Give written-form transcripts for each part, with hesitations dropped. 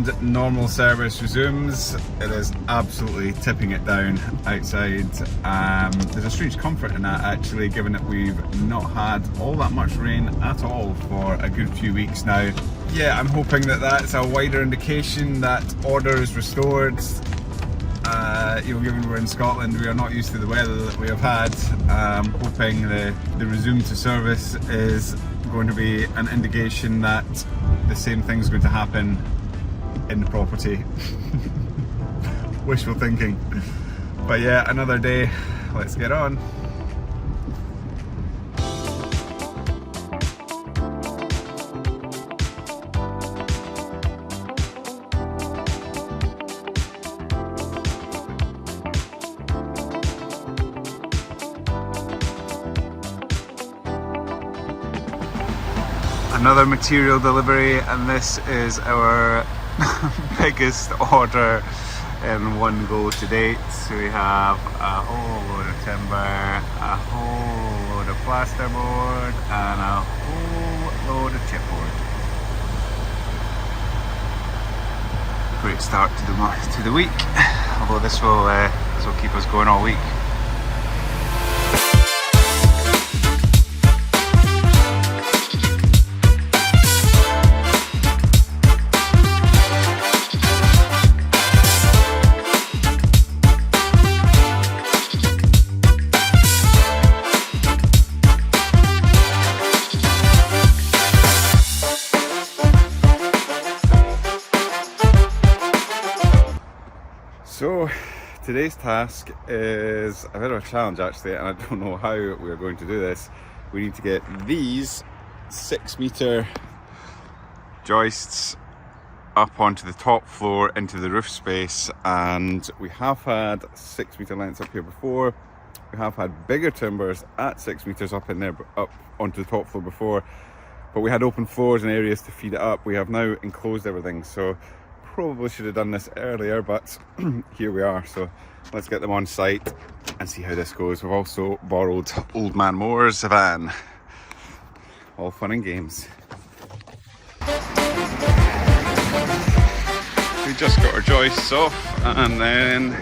and normal service resumes. It is absolutely tipping it down outside. There's a strange comfort in that actually, given that we've not had all that much rain at all for a good few weeks now. Yeah, I'm hoping that that's a wider indication that order is restored. Given we're in Scotland, we are not used to the weather that we have had. Hoping the resume to service is going to be an indication that the same thing's going to happen in the property. Wishful thinking. But yeah, another day. Let's get on. Another material delivery, and this is our biggest order in one go to date. So we have a whole load of timber, a whole load of plasterboard, and a whole load of chipboard. Great start to the week, although this will keep us going all week. So today's task is a bit of a challenge actually, and I don't know how we're going to do this. We need to get these 6-meter joists up onto the top floor into the roof space, and we have had 6-meter lengths up here before. We have had bigger timbers at 6 meters up in there, up onto the top floor before, but we had open floors and areas to feed it up. We have now enclosed everything, so probably should have done this earlier, but here we are. So let's get them on site and see how this goes. We've also borrowed Old Man Moore's van. All fun and games. We just got our joists off, and then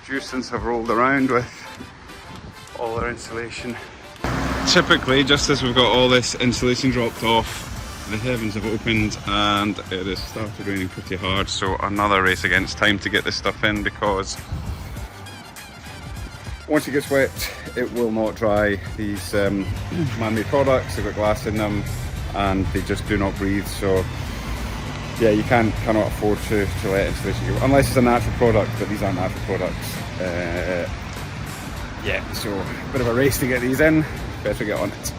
Juicens have rolled around with all our insulation. Typically, just as we've got all this insulation dropped off, the heavens have opened and it has started raining pretty hard, so another race against time to get this stuff in, because once it gets wet it will not dry. These man-made products, they've got glass in them and they just do not breathe, so yeah, you cannot afford to let insulation go unless it's a natural product, but these aren't natural products. Yeah, so a bit of a race to get these in, better get on it.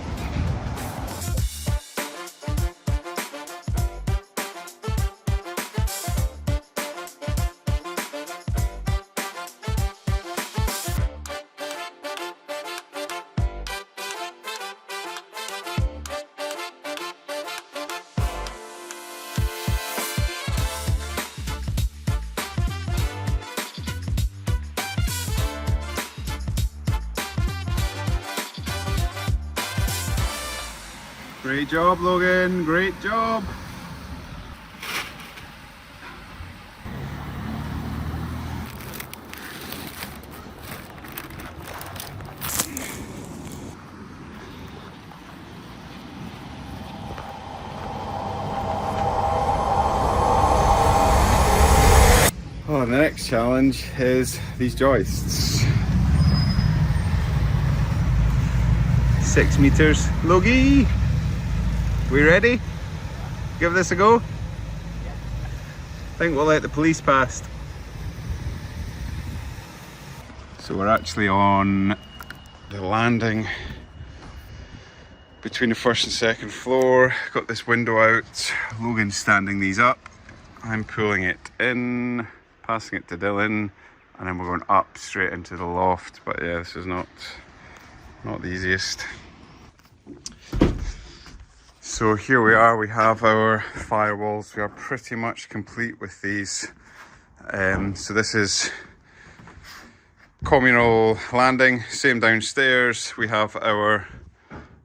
Great job, Logan, great job. Oh, the next challenge is these joists. 6 meters. Logie! We ready? Give this a go? I think we'll let the police past. So we're actually on the landing between the first and second floor. Got this window out. Logan's standing these up. I'm pulling it in, passing it to Dylan, and then we're going up straight into the loft. But yeah, this is not the easiest. So here we are, we have our firewalls. We are pretty much complete with these. So this is communal landing, same downstairs. We have our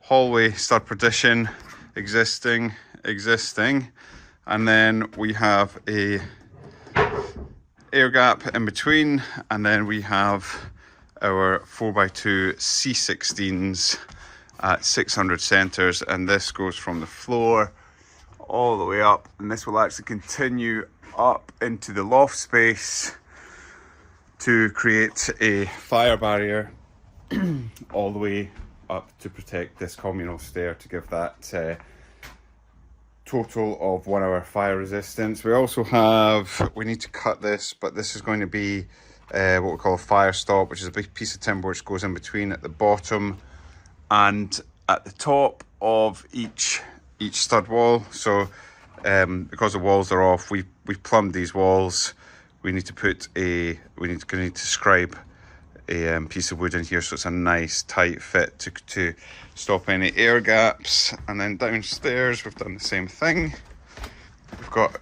hallway stud partition existing. and then we have a air gap in between, and then we have our 4x2 C16s at 600 centers, and this goes from the floor all the way up, and this will actually continue up into the loft space to create a fire barrier all the way up to protect this communal stair to give that total of 1 hour fire resistance. We also have, we need to cut this, but this is going to be what we call a fire stop, which is a big piece of timber which goes in between at the bottom and at the top of each stud wall. So because the walls are off, we plumbed these walls. We need to put a, we need to scribe a piece of wood in here so it's a nice tight fit to stop any air gaps. And then downstairs we've done the same thing. We've got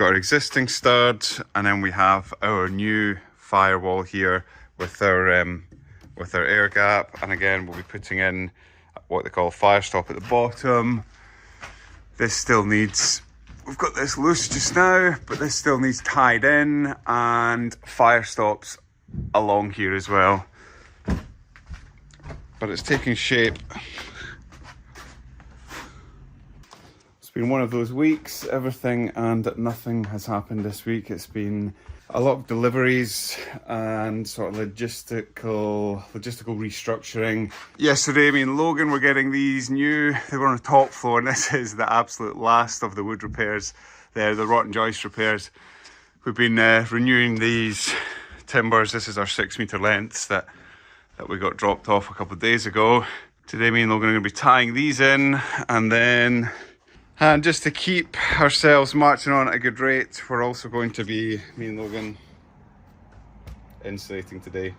our existing stud, and then we have our new firewall here with our air gap. And again, we'll be putting in what they call a fire stop at the bottom. This still needs, we've got this loose just now, but this still needs tied in, and fire stops along here as well. But it's taking shape. It's been one of those weeks, everything and nothing has happened this week. It's been a lot of deliveries and sort of logistical restructuring. Yesterday, me and Logan were getting these new, they were on the top floor, and this is the absolute last of the wood repairs there, the rotten joist repairs. We've been renewing these timbers. This is our 6 meter lengths that we got dropped off a couple of days ago. Today, me and Logan are going to be tying these in, and just to keep ourselves marching on at a good rate, we're also going to be, me and Logan, insulating today.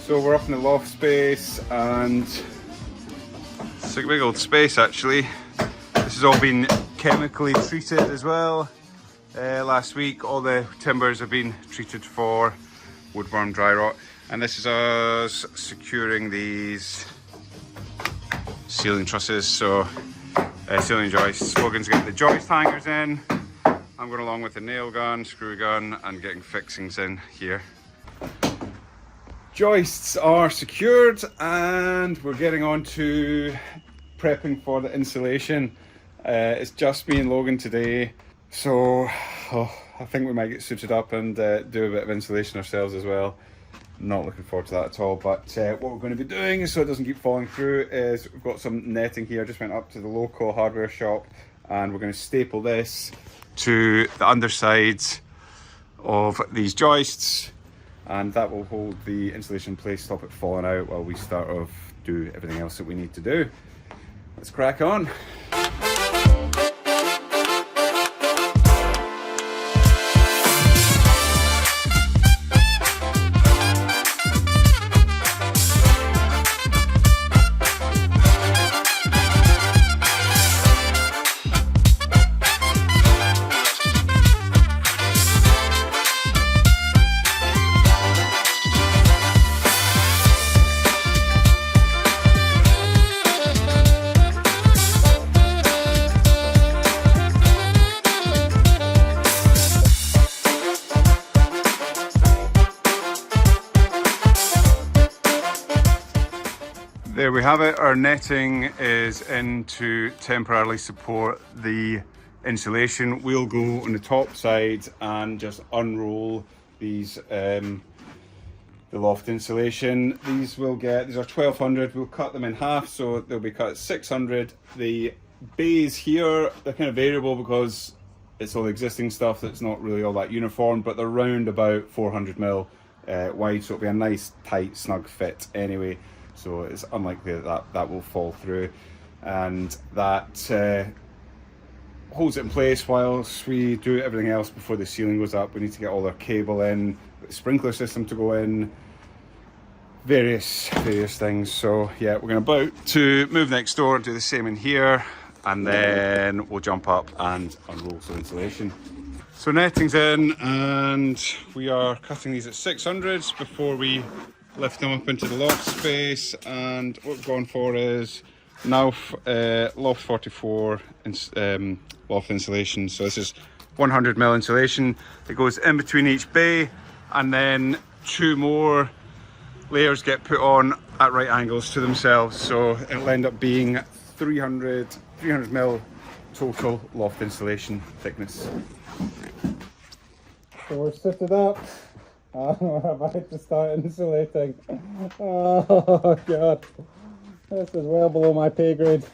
So we're up in the loft space, and it's a big old space actually. This has all been chemically treated as well. Last week all the timbers have been treated for woodworm, dry rot, and this is us securing these ceiling trusses, so ceiling joists. Logan's getting the joist hangers in, I'm going along with the nail gun, screw gun, and getting fixings in here. Joists are secured and we're getting on to prepping for the insulation. It's just me and Logan today, so I think we might get suited up and do a bit of insulation ourselves as well. Not looking forward to that at all, but what we're going to be doing so it doesn't keep falling through is we've got some netting here. Just went up to the local hardware shop and we're going to staple this to the undersides of these joists, and that will hold the insulation in place, stop it falling out while we start off do everything else that we need to do. Let's crack on. There we have it. Our netting is in to temporarily support the insulation. We'll go on the top side and just unroll these the loft insulation. These are 1200. We'll cut them in half, so they'll be cut at 600. The bays here, they're kind of variable because it's all existing stuff that's not really all that uniform, but they're round about 400mm wide, so it'll be a nice tight snug fit anyway. So it's unlikely that will fall through, and that holds it in place whilst we do everything else before the ceiling goes up. We need to get all our cable in, the sprinkler system to go in, various things. So yeah, we're about to move next door and do the same in here, and then we'll jump up and unroll some insulation. So netting's in, and we are cutting these at 600s before we lift them up into the loft space. And what we're going for is now Loft 44 loft insulation. So this is 100mm insulation that goes in between each bay, and then 2 more layers get put on at right angles to themselves. So it'll end up being 300mm total loft insulation thickness. So we're sitted up. We're about to start insulating. Oh god, this is well below my pay grade.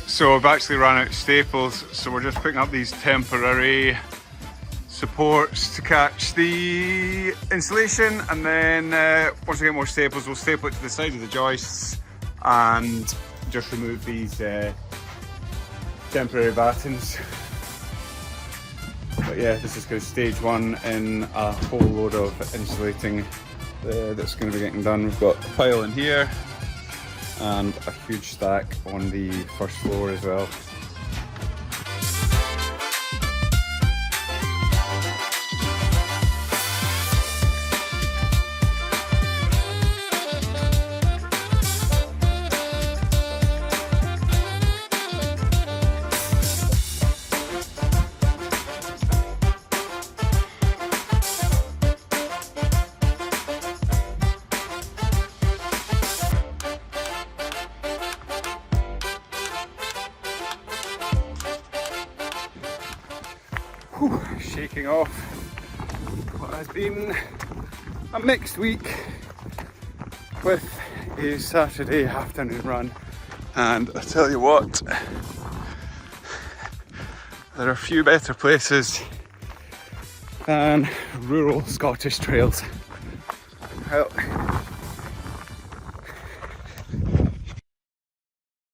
So I've actually run out of staples, so we're just picking up these temporary supports to catch the insulation, and then once we get more staples, we'll staple it to the side of the joists and just remove these temporary battens. But yeah, this is kind of stage 1 in a whole load of insulating that's going to be getting done. We've got a pile in here and a huge stack on the first floor as well. Whew, shaking off what has been a mixed week with a Saturday afternoon run, and I tell you what, there are few better places than rural Scottish trails. Well,